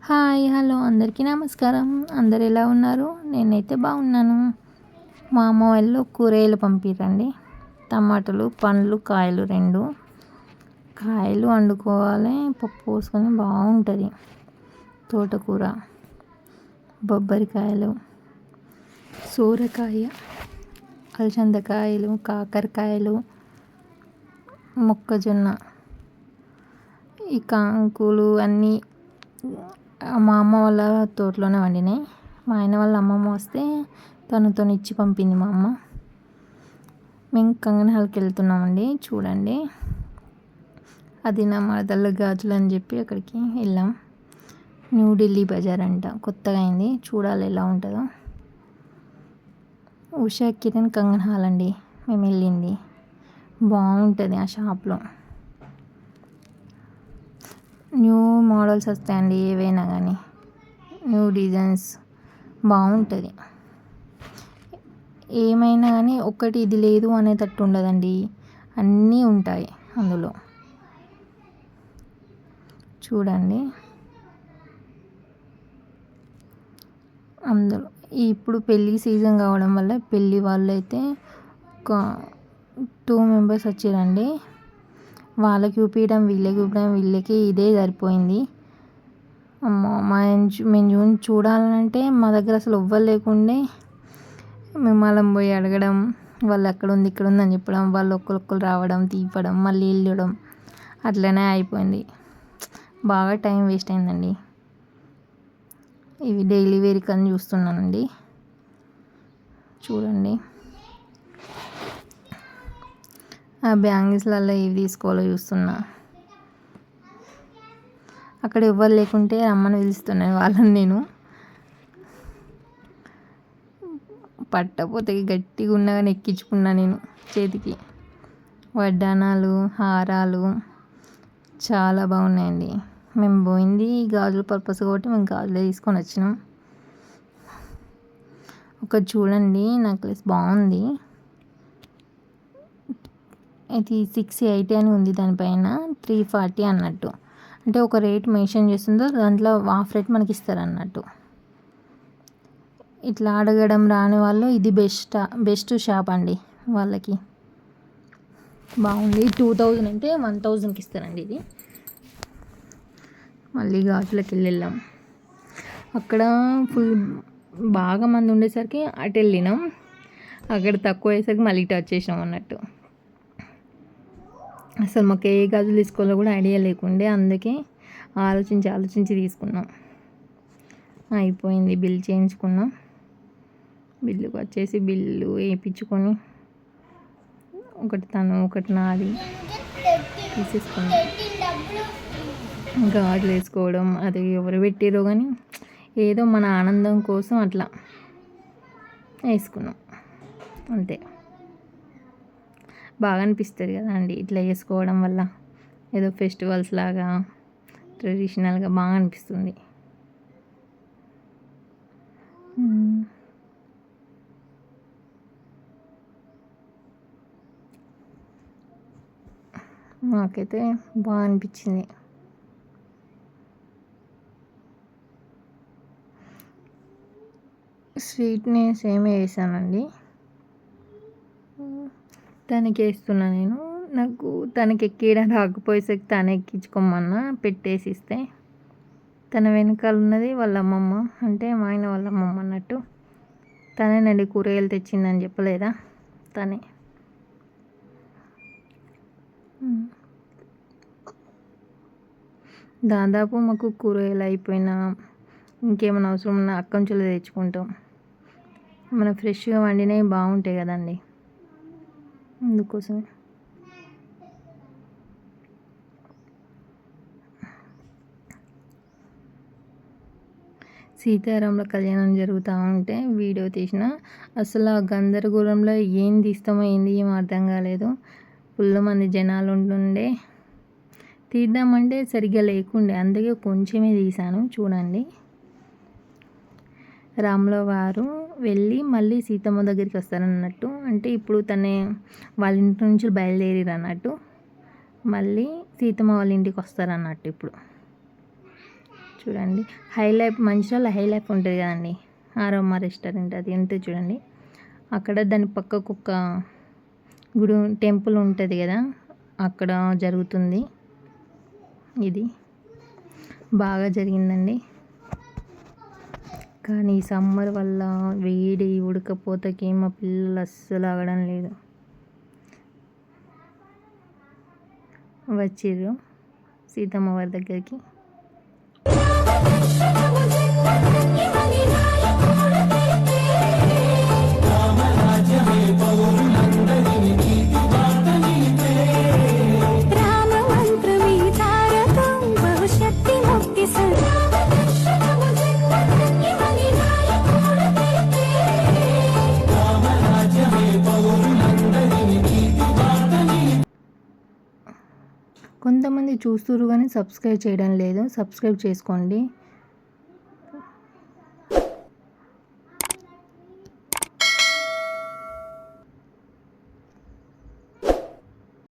Hi hello అందరికీ నమస్కారం. అందరు ఎలా ఉన్నారు? నేనైతే బాగున్నాను. మా అమ్మ వాళ్ళు కూరగాయలు పంపిరండి. టమాటాలు, పండ్లు, కాయలు 2 కాయలు వండుకోవాలి. పప్పు పోసుకొని బాగుంటుంది. తోటకూర, బొబ్బరికాయలు, సోరకాయ, అలసందకాయలు, కాకరకాయలు, మొక్కజొన్న, ఈ కాంకులు అన్నీ మా అమ్మ వాళ్ళ తోటలోనే వండినాయి. మా ఆయన వాళ్ళ అమ్మమ్మ వస్తే తనతో ఇచ్చి పంపింది మా అమ్మ. మేము కంగనహాల్కి వెళ్తున్నామండి. చూడండి, అది నా మరదళ్ళ గాజులు అని చెప్పి అక్కడికి వెళ్ళాం. న్యూఢిల్లీ బజార్ అంట, కొత్తగా అయింది. చూడాలి ఎలా ఉంటుందో. ఉషా కిరణ్ కంగనహాల్ అండి మేము వెళ్ళింది. బాగుంటుంది ఆ షాప్లో. న్యూ మోడల్స్ వస్తాయండి, ఏవైనా కానీ న్యూ డిజైన్స్ బాగుంటుంది. ఏమైనా కానీ ఒక్కటి ఇది లేదు అనేటట్టు ఉండదండి, అన్నీ ఉంటాయి అందులో. చూడండి, అందులో ఇప్పుడు పెళ్ళి సీజన్ కావడం వల్ల పెళ్ళి వాళ్ళు అయితే ఒక 2 మెంబర్స్ వచ్చారండి. వాళ్ళకి చూపించడం, వీళ్ళకి చూపించడం, వీళ్ళకి ఇదే సరిపోయింది. మేము చూడాలంటే మా దగ్గర అసలు ఎవ్వరు లేకుండే మేము వాళ్ళని పోయి అడగడం, వాళ్ళు అక్కడ ఉంది ఇక్కడ ఉంది అని చెప్పడం, వాళ్ళు ఒక్కరు రావడం, తీపడం, మళ్ళీ వెళ్ళడం, అట్లనే అయిపోయింది. బాగా టైం వేస్ట్ అయిందండి. ఇవి డైలీ వేర్కి అని చూస్తున్నానండి. చూడండి, ఆ బ్యాంగిల్స్లలో ఏవి తీసుకోవాలో చూస్తున్నా. అక్కడ ఎవ్వరు లేకుంటే రమ్మని పిలుస్తున్నాను వాళ్ళని. నేను పట్టపోతే గట్టిగా ఉన్నగానే ఎక్కించుకున్నా నేను చేతికి. వడ్డానాలు, హారాలు చాలా బాగున్నాయండి. మేము పోయింది గాజుల పర్పస్ కాబట్టి మేము గాజులే తీసుకొని వచ్చినాం. ఒక చూడండి, నెక్లెస్ బాగుంది. ఇది 680 అని ఉంది, దానిపైన 340 అన్నట్టు. అంటే ఒక రేట్ మెన్షన్ చేస్తుందో దాంట్లో హాఫ్ రేట్ మనకి ఇస్తారు అన్నట్టు. ఇట్లా అడగడం రాని వాళ్ళు ఇది బెస్ట్ షాప్ అండి వాళ్ళకి. బాగుంది. 2000 అంటే 1000కి ఇస్తారండి ఇది. మళ్ళీ గాజులకి వెళ్ళాం. అక్కడ ఫుల్ బాగా మంది ఉండేసరికి అటు వెళ్ళినాం. అక్కడ తక్కువ అయ్యేసరికి మళ్ళీ ఇటు వచ్చేసినాం అన్నట్టు. అసలు మాకు ఏ గాజులు తీసుకోవాలో కూడా ఐడియా లేకుండే, అందుకే ఆలోచించి తీసుకున్నాం. అయిపోయింది, బిల్ చేయించుకున్నాం. బిల్లుకి వచ్చేసి బిల్లు వేయించుకొని ఒకటి తను ఒకటి నాది తీసేసుకున్నాం. గాజులు వేసుకోవడం అది ఎవరు పెట్టారో కానీ ఏదో మన ఆనందం కోసం అట్లా వేసుకున్నాం అంతే. బాగా అనిపిస్తుంది కదా అండి ఇట్లా వేసుకోవడం వల్ల. ఏదో ఫెస్టివల్స్ లాగా ట్రెడిషనల్గా బాగా అనిపిస్తుంది. నాకైతే బాగా అనిపించింది. స్వీట్ని సేమే వేసానండి. తనకి వేస్తున్నా నేను. నాకు తనకి ఎక్కియడం రాకపోయేసరికి తను ఎక్కించుకోమన్నా పెట్టేసి ఇస్తే, తన వెనకాల ఉన్నది వాళ్ళ అమ్మమ్మ, అంటే మా ఆయన వాళ్ళ అమ్మమ్మ అన్నట్టు. తనేనండి కూరగాయలు తెచ్చిందని చెప్పలేదా, తనే. దాదాపు మాకు కూరగాయలు అయిపోయినా ఇంకేమైనా అవసరం ఉన్నా అక్కడి నుంచి తెచ్చుకుంటాం. మన ఫ్రెష్గా వండినవి బాగుంటాయి కదండి, అందుకోసమే. సీతారాముల కళ్యాణం జరుగుతూ ఉంటే వీడియో తీసిన. అసలు ఆ గందరగోళంలో ఏం తీస్తామో ఏం అర్థం కాలేదు. ఫుల్ మంది జనాలు ఉంటుండే, తీద్దామంటే సరిగ్గా లేకుండే, అందుకే కొంచెమే తీశాను. చూడండి, రాముల వారు వెళ్ళి మళ్ళీ సీతమ్మ దగ్గరికి వస్తారన్నట్టు. అంటే ఇప్పుడు వాళ్ళ ఇంటి నుంచి బయలుదేరారు అన్నట్టు, మళ్ళీ సీతమ్మ వాళ్ళ ఇంటికి వస్తారన్నట్టు ఇప్పుడు. చూడండి. హైలైఫ్ మంచిర్యాల హైలైఫ్ ఉంటుంది కదండి, ఆరోమా రెస్టారెంట్ అది ఉంటుంది చూడండి. అక్కడ దాని పక్కకు ఒక గుడి టెంపుల్ ఉంటుంది కదా, అక్కడ జరుగుతుంది. ఇది బాగా జరిగిందండి. కానీ ఈ సమ్మర్ వల్ల వేడి ఉడకపోతకి మా పిల్లలు అస్సలు ఆగడం లేదు. వచ్చిర్రు సీతమ్మ వారి దగ్గరికి. కొంతమంది చూస్తున్నారు కానీ సబ్స్క్రైబ్ చేయడం లేదు. సబ్స్క్రైబ్ చేసుకోండి.